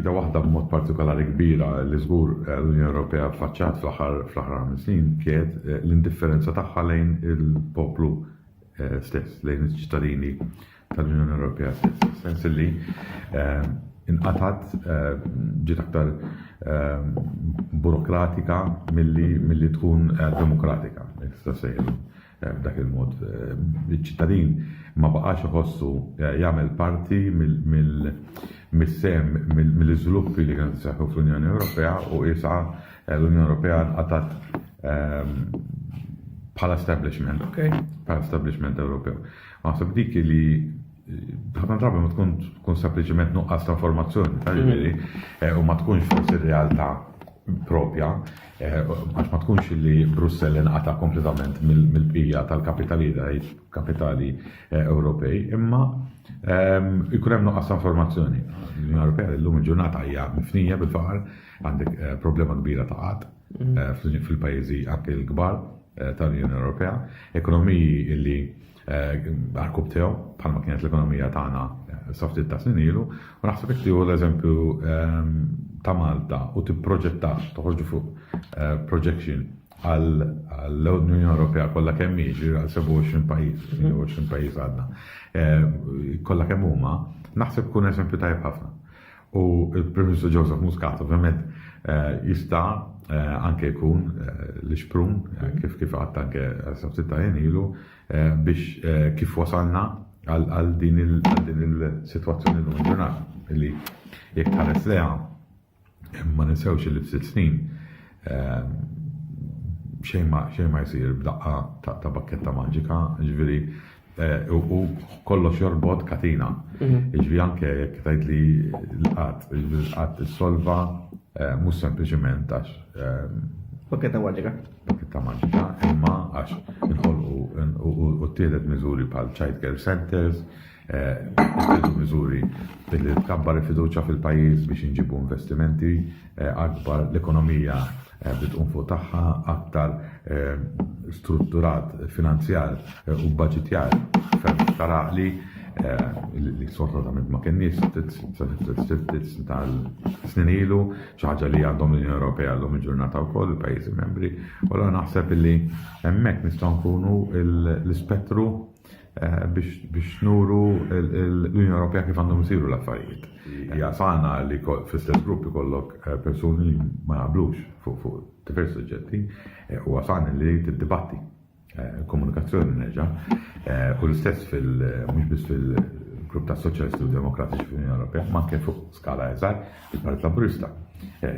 Ida waħda b'mod partikolari kbira li żgur l-Unjoni Ewropea faċċat fl-aħħar 5 snin kienet l-indifferenza tagħha lejn il-poplu stess, lejn iċ-ċittadini tal-Unjoni Ewropea stess. Sens li inqatat ġiet aktar burokratika milli tkun demokratika. Nista' sejħu b'dak il-mod. Iċ-ċittadin ma baqax iħossu jagħmel parti mill-iżviluppi li kienu seħħu fl-Unjoni Ewropea u issa l-Unjoni Ewropea nqatat bħala establishment, bħala establishment Ewropew. Naħseb dik li ħafna drabi ma tkun sempliċement nuqqas ta' informazzjoni, u ma tkunx forsi realtà propja, għax ma tkunx li Brussell inqata' kompletament mill-bqija tal-kapitali Ewropej, imma jkun hemm nuqqas ta' informazzjoni. L-Unjoni Ewropea llum il-ġurnata hija mifnija bil-faqar, għandek problema kbira ta' qatt fil-pajjiżi anke l-kbar tal-Unjoni Ewropea, ekonomiji li għarkub tiegħu bħalma kienet l-ekonomija tagħna sa ftit ta' snin ilu, u naħseb hekk l-eżempju ta' Malta u tipproġettax toħorġu fuq projection għall-Unjoni Ewropea kollha kemm jiġri għal 27 pajjiż għadna. Kollha kemm huma, naħseb kun eżempju tajjeb ħafna. U il-Prim Ministru Joseph Muscat ovvjament jista' anke jkun l-ixprun kif għadt anke sa ftit ta' ilu biex kif wasalna għal din il-sitwazzjoni l-lum ġurnata li jekk tħares leha ma ninsewx li f'6 snin xejn ma jsir b'daqqa ta' bakketta maġika, ġifieri u kollox jorbot katina. Ġifieri anke jekk tgħid li l-qatt issolva mhux sempliċement għax bakketta maġika. Bakketta maġika, imma għax inħolqu u ttieħdet miżuri bħal child care centers, ttieħdu miżuri li tkabbar il-fiduċja fil-pajjiż biex inġibu investimenti akbar, l-ekonomija bitqum fuq tagħha aktar strutturat finanzjar u budgetjar taraqli li sortament ma kienniex tal-snin ilu, xi ħaġa li għandhom l-Unjoni Ewropea llum il-ġurnata wkoll il-pajjiżi membri. U allura naħseb li hemmhekk nistgħu nkunu l-ispettru biex nuru l-Unjoni Ewropea kif għandhom isiru l-affarijiet. Hija sana li fl-istess grupp ikollok persuni ma jaqblux fuq diversi suġġetti, u għasana li tiddibatti komunikazzjoni neġa, u l-istess mhux biss fil-grupp ta' Soċjalisti u Demokratiċi fl-Unjoni Ewropea, ma anke fuq skala iżgħar il-Partit Laburista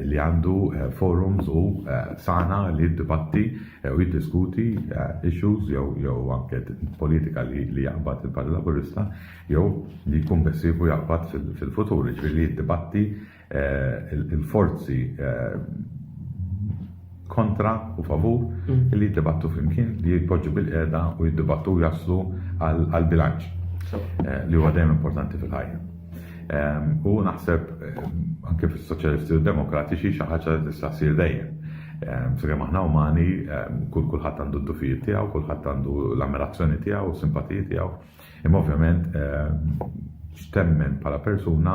li għandu forums u sana li jiddibatti u jiddiskuti issues jew anke politika li jaqbad il-Partit Laburista jew li jkun bessibu jaqbad fil-futur, ġifieri li jiddibatti il-forzi kontra u favur li jiddibattu flimkien li jitpoġġu bil-qiegħda u jiddibattu jaslu għal bilanċ li huwa dejjem importanti fil-ħajja. U naħseb anke fis-Soċjalisti u Demokratiċi xi ħaġa tista' ssir dejjem. Sakemm aħna umani, kulħadd għandu d-dufijiet tiegħu, kulħadd għandu l-ammirazzjoni tiegħu u simpatiji tiegħu. Imma ovvjament x'temmen bħala persuna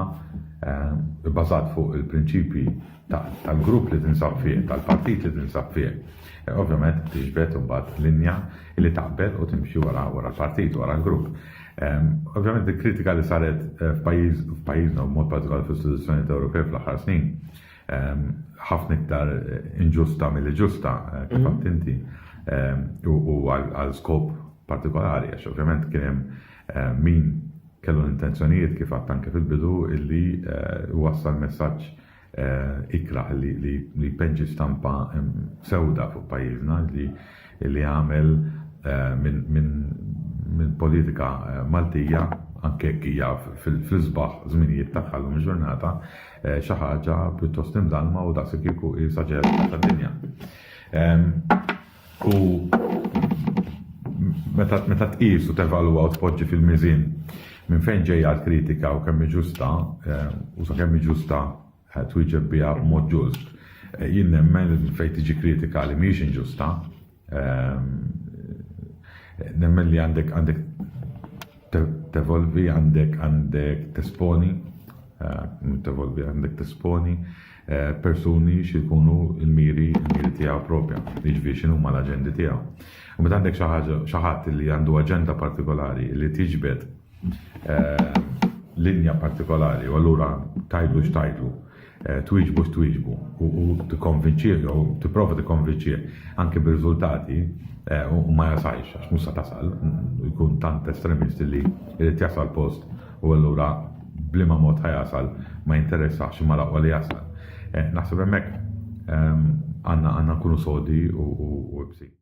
bbażat fuq il-prinċipji tal-grupp li tinsab fih, tal-partit li tinsab fih. Ovvjament tiġbed imbagħad linja li taqbel u timxi wara l-partit, wara l-grupp. Ovvjament il-kritika li saret f'pajjiżna u b'mod partikolari fl-istituzzjonijiet Ewropej fl-aħħar snin ħafna iktar inġusta milli ġusta kif qatt inti u għal skop partikolari għax ovvjament kien hemm min kellu l-intenzjonijiet kif għadt anke fil-bidu illi wassal messaġġ ikraħ li penġi stampa sewda fuq pajjiżna li għamel minn politika Maltija anke hija fil-sbaħ żminijiet tagħha llum il-ġurnata xi ħaġa pjuttost imdalma u daqshekk kieku esaġerat tad-dinja. U meta tqis u tevalwa u tpoġġi fil-miżin minn fejn ġejja l-kritika u kemm ġusta u sakemm ġusta twieġeb biha b'mod ġust. Jien nemmen fejn tiġi kritika li mhix inġusta, nemmen li għandek tevolvi, għandek tesponi Tevolvi għandek tisponi persuni xikunu il-miri tiegħu propja, jiġifieri x'inhuma l-aġendi tiegħu. U meta għandek xi ħadd li għandu aġenda partikolari li tiġbed linja partikolari u allura tajlu x'tajlu, twieġbu x'twieġbu u tikkonvinċih u tipprova tikkonvinċih anke bir-riżultati u ma jasalx għax mhux se tasal, jkun tant estremisti li jrid jasal post u allura bliema mod ħajasal ma jinteressax imma laqwa li jasal. Naħseb hemmhekk għandna nkunu sodi u bsi.